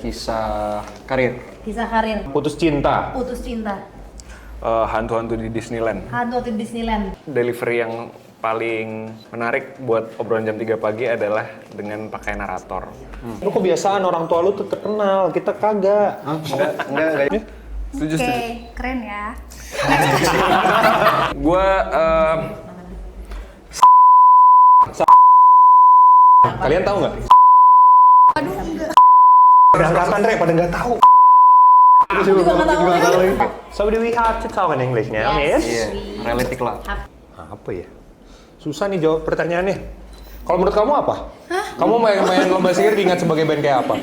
Kisah karir. Kisah karir. Putus cinta. Putus cinta. Hantu-hantu di Disneyland. Hantu di Disneyland. Delivery yang paling menarik buat obrolan jam 3 pagi adalah dengan pakai narator. Lu kebiasaan orang tua lu tuh terkenal, kita kagak. Enggak. Setuju. Keren ya. Gua Kalian tahu nggak? Aduh, enggak. Angkatan Re, pada nggak tahu. Juga nggak tahu. So do we have to talk in English now, yes? Iya, reality club. Apa ya? Susah nih jawab pertanyaannya. Kalau menurut kamu apa? kamu main lomba sihir diingat sebagai band kayak apa?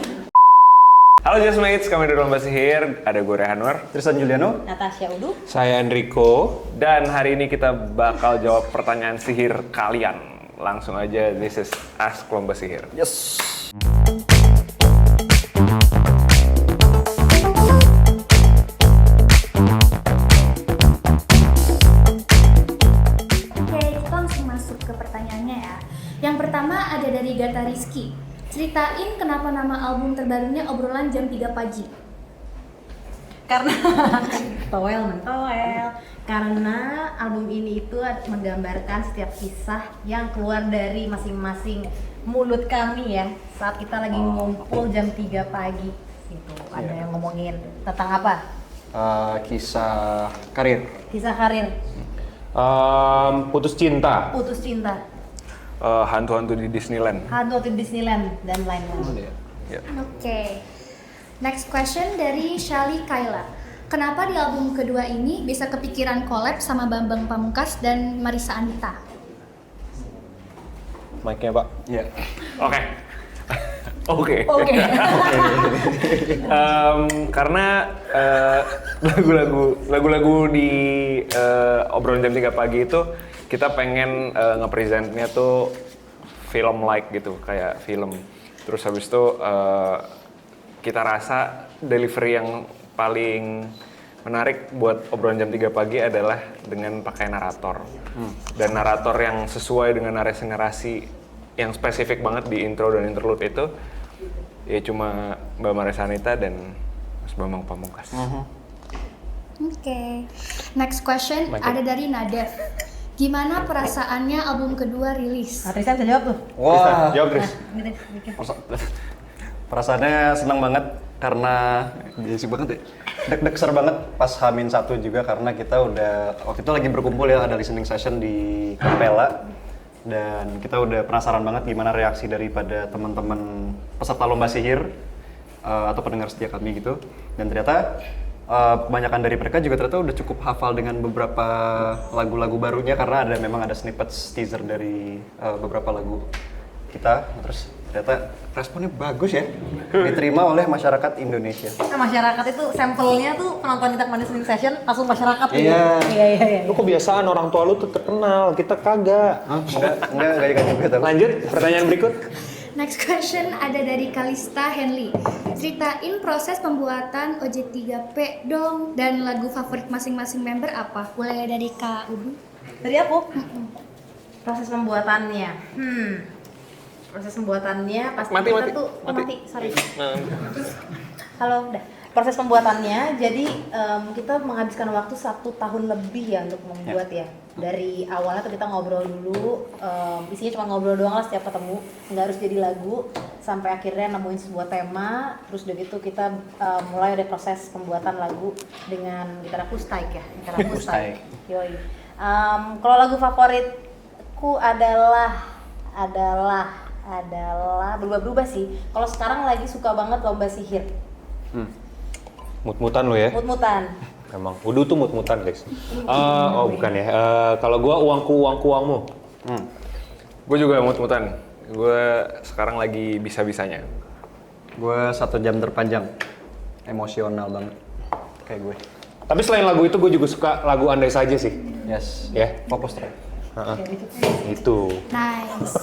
Halo Justmates, kami dari Lomba Sihir. Ada gue Rehanur. Tristan Juliano. Natasha Udu. Saya Enrico. Dan hari ini kita bakal jawab pertanyaan sihir kalian. Langsung aja, this is Ask Lomba Sihir. Yes. Oke, kita langsung masuk ke pertanyaannya ya. Yang pertama ada dari Gata Rizky. Ceritain kenapa nama album terbarunya Obrolan Jam 3 Pagi. Karena mentoel. Karena album ini itu menggambarkan setiap kisah yang keluar dari masing-masing mulut kami ya saat kita lagi ngumpul jam 3 pagi. Gitu. Ada yang ngomongin tentang apa? Kisah karir. Kisah karir. Putus cinta. Putus cinta. Hantu-hantu di Disneyland. Hantu di Disneyland dan lain-lain. Oke. Next question dari Shali Kaila. Kenapa di album kedua ini bisa kepikiran collab sama Bambang Pamungkas dan Marissa Anita? Mic-nya, Pak. Iya. Oke. Oke. Karena lagu-lagu di obrolan jam 3 pagi itu kita pengen nge-presentnya tuh film-like gitu, kayak film. Terus habis itu kita rasa delivery yang paling menarik buat obrolan jam 3 pagi adalah dengan pakai narator. Dan narator yang sesuai dengan narasi-narasi yang spesifik banget di intro dan interlude itu ya cuma Mbak Marissa Anita dan Mas Bambang Pamungkas. Oke. Next question ada dari Nadev. Gimana perasaannya album kedua rilis? Nah, Tristan bisa jawab tuh. Wah, Jawab, Chris. perasaannya senang banget karena basic banget ya. Deg-deg ser banget pas H-1 juga karena kita udah waktu itu lagi berkumpul ya, ada listening session di Capella dan kita udah penasaran banget gimana reaksi daripada teman-teman peserta lomba sihir atau pendengar setia kami gitu. Dan ternyata kebanyakan dari mereka juga ternyata udah cukup hafal dengan beberapa lagu-lagu barunya karena memang ada snippets teaser dari beberapa lagu kita. Terus ternyata responnya bagus ya, diterima oleh masyarakat Indonesia. Nah, masyarakat itu sampelnya tuh penonton kita listening session langsung masyarakat gitu. Iya. Iya. Lu kebiasaan orang tua lu tuh terkenal, kita kagak. Enggak juga. Lanjut, pertanyaan berikut. Next question ada dari Kalista Henley. Ceritain proses pembuatan OJ3P dong dan lagu favorit masing-masing member apa? Mulai dari Kak Udu. Dari aku? Proses pembuatannya. Proses pembuatannya pas kita tuh sorry. Halo, udah. Proses pembuatannya, jadi kita menghabiskan waktu 1 tahun lebih ya untuk membuat ya. Dari awalnya tuh kita ngobrol dulu, isinya cuma ngobrol doang lah setiap ketemu, nggak harus jadi lagu, sampai akhirnya nemuin sebuah tema, terus dari itu kita mulai ada proses pembuatan lagu dengan gitar akustik ya, gitar akustik. Yoi. Kalau lagu favoritku adalah berubah-berubah sih. Kalau sekarang lagi suka banget Lomba Sihir. Mut-mutan lu ya? Mut-mutan. Emang, Udu tuh mut-mutan guys. Oh bukan ya, kalau gua uangmu. Gue juga mut-mutan. Gue sekarang lagi bisa-bisanya. Gue 1 jam terpanjang, emosional banget kayak gue. Tapi selain lagu itu gue juga suka lagu Andai Saja sih. Yes. Ya. Fokus track. Itu. Nice.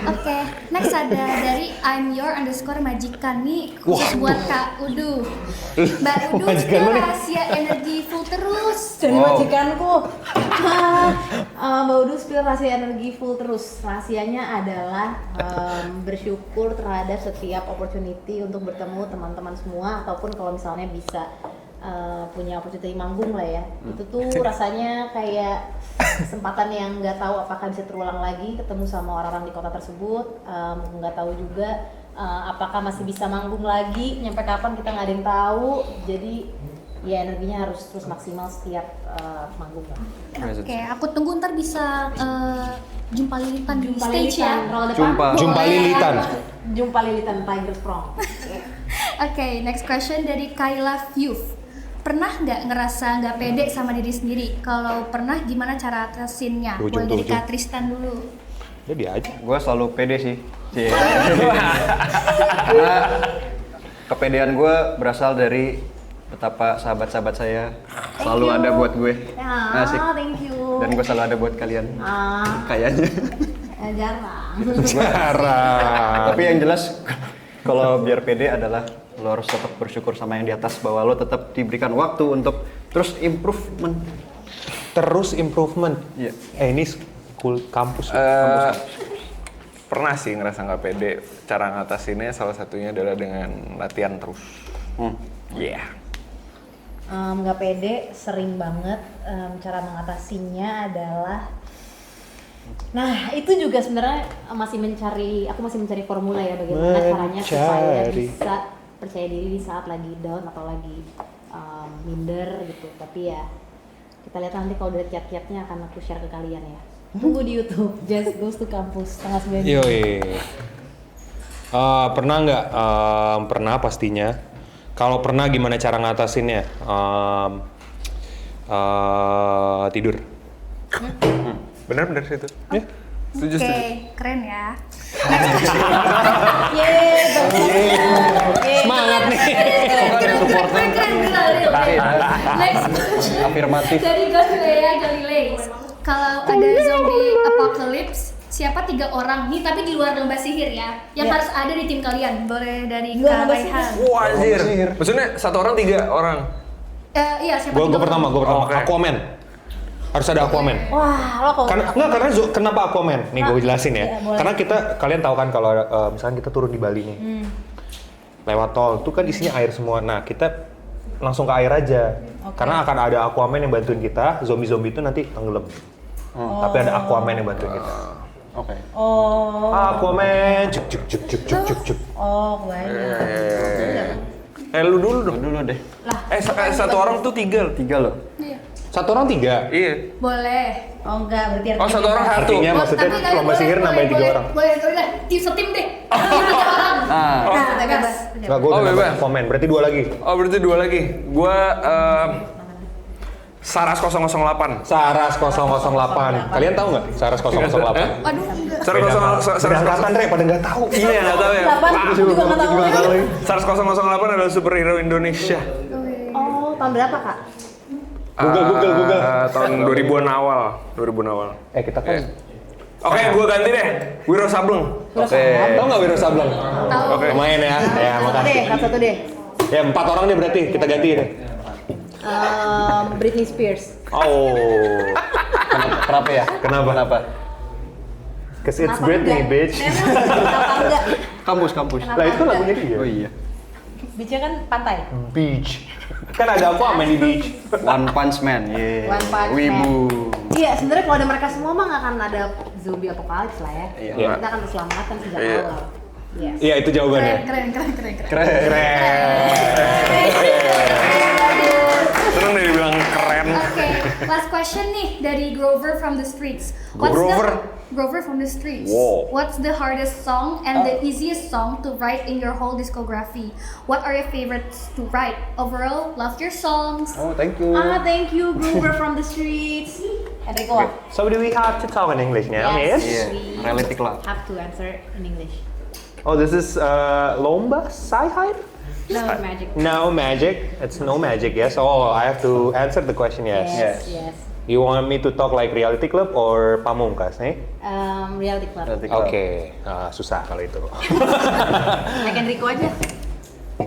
Oke. Next ada dari I'm your underscore majikan nih khusus buat Kak Udu. Mbak Udu Majikan spill mana? rahasia energi full terus. Jadi majikanku. Mbak Udu spill rahasia energi full terus. Rahasianya adalah bersyukur terhadap setiap opportunity untuk bertemu teman-teman semua, ataupun kalau misalnya bisa punya opportunity manggung lah ya. Itu tuh rasanya kayak kesempatan yang nggak tahu apakah bisa terulang lagi, ketemu sama orang-orang di kota tersebut, nggak tahu juga apakah masih bisa manggung lagi, nyampe kapan kita nggak ada yang tahu. Jadi ya energinya harus terus maksimal setiap manggung lah. Oke, aku tunggu ntar bisa jumpa Lilitan di stage ya. Roll depan. Jumpa Boleh. Lilitan. Jumpa Lilitan Tiger Strong. Oke, next question dari Kayla Youth. Pernah nggak ngerasa nggak pede sama diri sendiri? Kalau pernah, gimana cara atasinnya? Ujung Boleh tuh, dari ujung. Kak Tristan dulu. Jadi aja. Gue selalu pede sih. Karena kepedean gue berasal dari betapa sahabat-sahabat saya selalu you. ada buat gue. Asik. Thank you. Dan gue selalu ada buat kalian. Kayaknya. Jarang. Jarang. Tapi yang jelas kalau biar pede adalah lo harus tetap bersyukur sama yang di atas, bahwa lo tetap diberikan waktu untuk terus improvement. Terus improvement. Iya. Ini school kampus. Pernah sih ngerasa nggak pede. Cara ngatasinnya salah satunya adalah dengan latihan terus. Iya. Nggak pede, sering banget. Cara mengatasinya adalah, nah itu juga sebenarnya aku masih mencari formula ya, bagaimana caranya supaya bisa percaya diri di saat lagi down atau lagi minder gitu. Tapi ya kita lihat nanti kalau udah kiat-kiatnya akan aku share ke kalian ya. Tunggu di YouTube Just Goes to Campus tanggal 9. Yoi. Pernah nggak? Pernah pastinya. Kalau pernah, gimana cara ngatasinnya? Tidur. Benar-benar sih itu. Ya. Setuju, Oke, setuju. keren ya. Semangat nih. Keren, Next question Afirmatif. dari Galilea Galilei. Kalau ada zombie apocalypse, siapa 3 orang nih, tapi di luar lomba sihir ya, yang harus ada di tim kalian? Boleh dari Nggak Kak lomba Raihan. Wah, anjir. Maksudnya 1 orang 3 orang. Iya, siapa? Gue 3 pertama. orang? Oke. Aquaman. Harus ada Aquaman. Wah, lo kalau Karena kenapa Aquaman? Nih gue jelasin ya. Iya, boleh. Karena kalian tahu kan kalau misalnya kita turun di Bali nih, lewat tol, itu kan isinya air semua. Nah, kita langsung ke air aja. Karena akan ada Aquaman yang bantuin kita. Zombie-zombie itu nanti tenggelam. Tapi ada Aquaman yang bantuin kita. Oke. Aquaman, cuk. banyak. Lu dulu dong. Dulu deh. 1 orang tuh 3. 3 lo. Iya. 1 orang 3. Iya. Boleh. Oh enggak, berarti Oh, 1 orang 1. Artinya maksudnya lomba sihir nambahin 3 orang. Boleh, tim setim deh. 3 orang. bebas. Enggak, gue udah bebas. nambahin Aquaman. Berarti 2 lagi. Oh, berarti 2 lagi. Gua Saras 008. Saras 008. Kalian tahu nggak Saras 008? Aduh, enggak. Beda angkatan, Re, pada nggak tahu. Iya, nggak tahu ya. Aku juga nggak tahu. Sars 008 adalah superhero Indonesia. Oh, tahun berapa kak? Google. Tahun 2000-an awal. 2000-an awal. Kita kan Oke, gua ganti deh. Wiro Sableng. Oke. tahu nggak Wiro Sableng? Oke. Lumayan ya. Ya, makasih. Satu deh. Ya, 4 orang nih berarti kita ganti nih. Britney Spears. Oh. Kenapa ya? Kenapa? Cause it's Kenapa Britney, enggak? bitch. Kenapa enggak? Kampus. Kenapa Lah itu kan enggak? lagunya dia. Oh iya. Beachnya kan pantai. Beach. Kan ada Aquaman di beach. One Punch Man. Yeah. One Punch Man. Wibu. Iya, sebenarnya kalau ada mereka semua mah nggak akan ada zombie apokalips lah ya. Iya. Kita akan terselamatkan sejak Iya. awal. Yes. Iya, itu jawabannya. Keren. Seneng deh dibilang keren. Oke, last question nih dari Grover from the Streets. Grover from the Streets. Wow. What's the hardest song and the easiest song to write in your whole discography? What are your favorites to write? Overall, love your songs. Oh, thank you. Thank you, Grover from the Streets. Enrico. So do we have to talk in English now, Yes. miss? Iya, We reality club. have to answer in English. Oh, this is Lomba Sai-Hai? No magic. No magic. It's no magic, yes. Oh, I have to answer the question, yes. Yes. You want me to talk like Reality Club or Pamungkas nih? Reality Club. Reality Oke, Club. susah kalau itu. Like Enrico aja.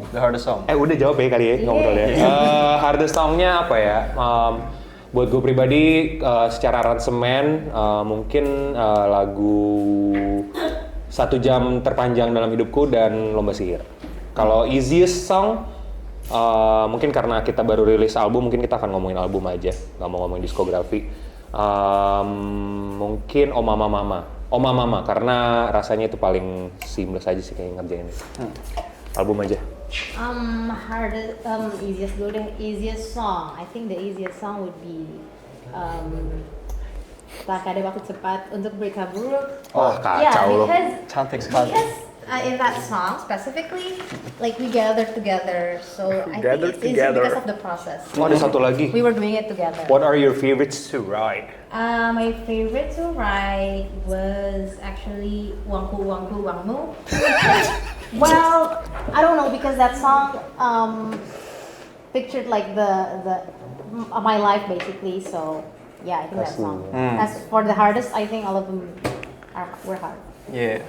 The hardest song. Udah jawab ya kali ya ngobrol ya. Hardest songnya apa ya? Buat gue pribadi secara aransemen mungkin lagu 1 jam terpanjang dalam hidupku dan Lomba Sihir. Kalau easiest song mungkin karena kita baru rilis album, mungkin kita akan ngomongin album aja, nggak mau ngomongin diskografi. Mungkin Oh Mama Mama. Oh Mama Mama karena rasanya itu paling seamless aja sih kayak ngerjain album aja. Easiest dulu deh. Easiest song. I think the easiest song would be Tak Ada Waktu Cepat Untuk Berkabur. Oh kacau loh. Cantik sekali. Because in that song specifically, like we gathered together, so I Gathered think it's easier together. because of the process. Oh ada satu lagi. We were doing it together. What are your favorites to write? My favorite to write was actually Wangku Wangku Wangmu. Well, I don't know because that song pictured like the my life basically. So yeah, I think that song. As for the hardest, I think all of them were hard. Yeah.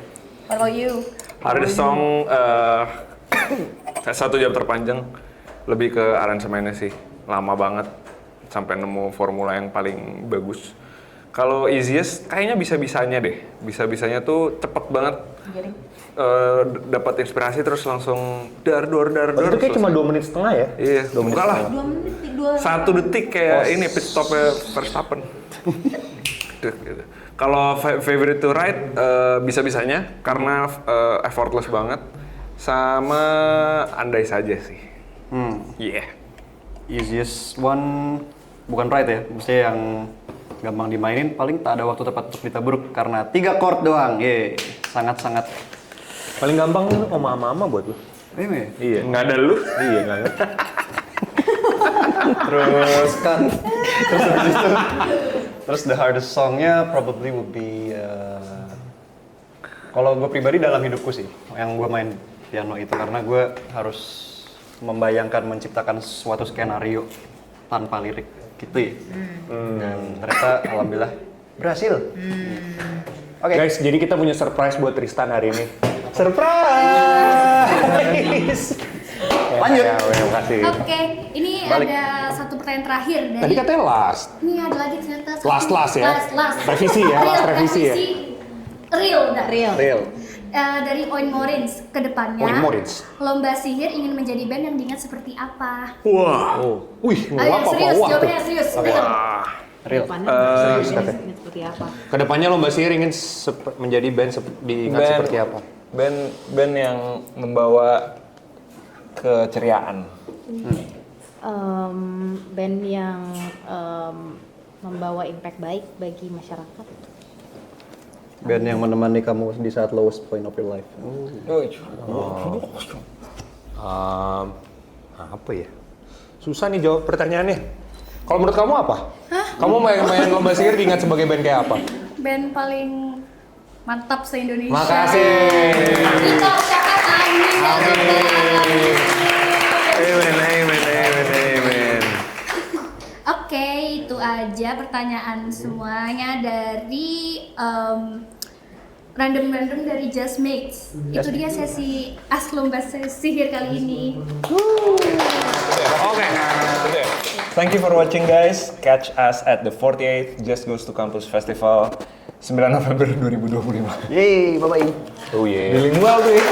What about you? Hardest song 1 jam terpanjang lebih ke aransemennya sih. Lama banget sampai nemu formula yang paling bagus. Kalau easiest kayaknya bisa-bisanya deh. Bisa-bisanya tuh cepet banget. Jadi Dapat inspirasi terus langsung dar. Itu kayak cuma 2 menit setengah ya? Iya, enggak lah. 2 menit, 2 1 detik kayak ini pit stopnya Verstappen. Gitu. Kalau favorite to write bisa-bisanya karena effortless banget sama andai saja sih. Yeah. Easiest one bukan right ya, maksudnya yang gampang dimainin paling Tak Ada Waktu Tepat Untuk Ditaburuk karena 3 chord doang. Ye, sangat-sangat. Paling gampang Oh Mama Mama buat lu. Iya. Nggak ada lu. Iya nggak. Terus kan terus the hardest songnya probably would be kalau gue pribadi dalam hidupku sih yang gue main piano itu karena gue harus membayangkan menciptakan suatu skenario tanpa lirik gitu ya. Dan ternyata alhamdulillah berhasil. Oke. Guys, jadi kita punya surprise buat Tristan hari ini. Surprise! Lanjut. Ya, terima kasih. Oke, ini Balik. ada satu pertanyaan terakhir dari. Tadi katanya last. Ini ada lagi ternyata. Last ya? Last. Revisi ya, last revisi ya? Real, dah. Real. Dari Oin Morins ke depannya. Oin Morins. Lomba Sihir ingin menjadi band yang diingat seperti apa? Wah. Wih, nggak Ayo, apa-apa. serius, Wah, jawabannya tuh. serius. Oke. Real. Real. Serius, katanya. ini seperti apa? Kedepannya Lomba Sihir ingin menjadi band diingat seperti apa? Band yang membawa keceriaan. Band yang membawa impact baik bagi masyarakat. Band yang menemani kamu di saat lowest point of your life. Apa ya? Susah nih jawab pertanyaannya. Kalau menurut kamu apa? Kamu main Lomba Sihir diingat sebagai band kayak apa? Band paling mantap se-Indonesia. Makasih. Kita ucapkan amin ya Rabbal Amen. Oke, itu aja pertanyaan semuanya dari random dari Just Mix. Itu dia sesi Lomba Sihir kali ini. Oke. Thank you for watching guys. Catch us at the 48th Just Goes to Campus Festival 9 November 2025. Yeay, bye-bye. Oh yeah. Bilingual tuh ya.